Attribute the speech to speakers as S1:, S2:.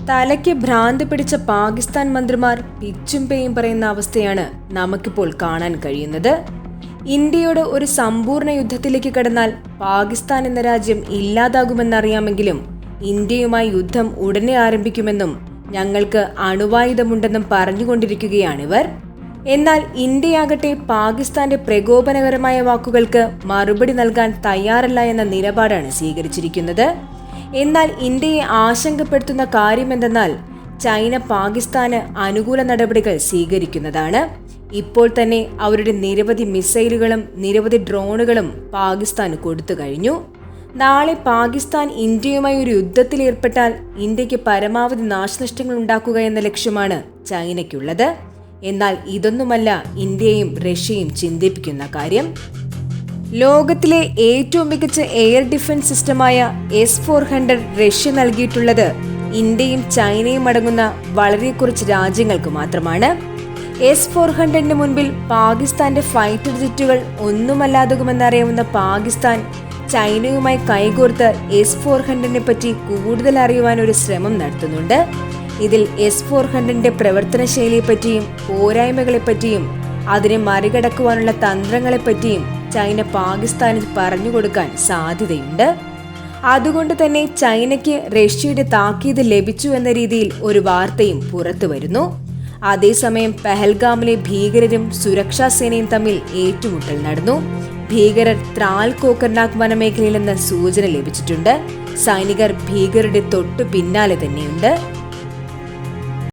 S1: തലയ്ക്ക് ഭ്രാന്ത് പിടിച്ച പാകിസ്ഥാൻ മന്ത്രിമാർ പിച്ചും പേയും പറയുന്ന അവസ്ഥയാണ് നമുക്കിപ്പോൾ കാണാൻ കഴിയുന്നത്. ഇന്ത്യയോട് ഒരു സമ്പൂർണ്ണ യുദ്ധത്തിലേക്ക് കടന്നാൽ പാകിസ്ഥാൻ എന്ന രാജ്യം ഇല്ലാതാകുമെന്നറിയാമെങ്കിലും ഇന്ത്യയുമായി യുദ്ധം ഉടനെ ആരംഭിക്കുമെന്നും ഞങ്ങൾക്ക് അണുവായുധമുണ്ടെന്നും പറഞ്ഞുകൊണ്ടിരിക്കുകയാണിവർ. എന്നാൽ ഇന്ത്യയാകട്ടെ പാകിസ്ഥാന്റെ പ്രകോപനകരമായ വാക്കുകൾക്ക് മറുപടി നൽകാൻ തയ്യാറല്ല എന്ന നിലപാടാണ് സ്വീകരിച്ചിരിക്കുന്നത്. എന്നാൽ ഇന്ത്യയെ ആശങ്കപ്പെടുത്തുന്ന കാര്യമെന്തെന്നാൽ ചൈന പാകിസ്ഥാന് അനുകൂല നടപടികൾ സ്വീകരിക്കുന്നതാണ്. ഇപ്പോൾ തന്നെ അവരുടെ നിരവധി മിസൈലുകളും നിരവധി ഡ്രോണുകളും പാകിസ്ഥാന് കൊടുത്തു കഴിഞ്ഞു. നാളെ പാകിസ്ഥാൻ ഇന്ത്യയുമായി ഒരു യുദ്ധത്തിൽ ഏർപ്പെട്ടാൽ ഇന്ത്യക്ക് പരമാവധി നാശനഷ്ടങ്ങൾ ഉണ്ടാക്കുക എന്ന ലക്ഷ്യമാണ് ചൈനയ്ക്കുള്ളത്. എന്നാൽ ഇതൊന്നുമല്ല ഇന്ത്യയും റഷ്യയും ചിന്തിപ്പിക്കുന്ന കാര്യം. ലോകത്തിലെ ഏറ്റവും മികച്ച എയർ ഡിഫൻസ് സിസ്റ്റമായ S-400 റഷ്യ നൽകിയിട്ടുള്ളത് ഇന്ത്യയും ചൈനയും അടങ്ങുന്ന വളരെ കുറച്ച് രാജ്യങ്ങൾക്ക് മാത്രമാണ്. S-400 മുൻപിൽ പാകിസ്ഥാന്റെ ഫൈറ്റർ ജെറ്റുകൾ ഒന്നുമല്ലാതാകുമെന്നറിയാവുന്ന പാകിസ്ഥാൻ ചൈനയുമായി കൈകോർത്ത് S-400 പറ്റി കൂടുതൽ അറിയുവാൻ ഒരു ശ്രമം നടത്തുന്നുണ്ട്. ഇതിൽ S-400 പ്രവർത്തനശൈലിയെപ്പറ്റിയും പോരായ്മകളെപ്പറ്റിയും അതിനെ മറികടക്കുവാനുള്ള തന്ത്രങ്ങളെപ്പറ്റിയും ചൈന പാകിസ്ഥാനിൽ പറഞ്ഞുകൊടുക്കാൻ സാധ്യതയുണ്ട്. അതുകൊണ്ട് തന്നെ ചൈനയ്ക്ക് റഷ്യയുടെ താക്കീത് ലഭിച്ചു എന്ന രീതിയിൽ ഒരു വാർത്തയും പുറത്തു വരുന്നു. അതേസമയം പെഹൽഗാമിലെ ഭീകരരും സുരക്ഷാ സേനയും തമ്മിൽ ഏറ്റുമുട്ടൽ നടന്നു. ഭീകരർ ത്രാൽ കോക്കർനാഗ് വനമേഖലയിലെന്ന് സൂചന ലഭിച്ചിട്ടുണ്ട്. സൈനികർ ഭീകരരുടെ തൊട്ടു പിന്നാലെ തന്നെയുണ്ട്.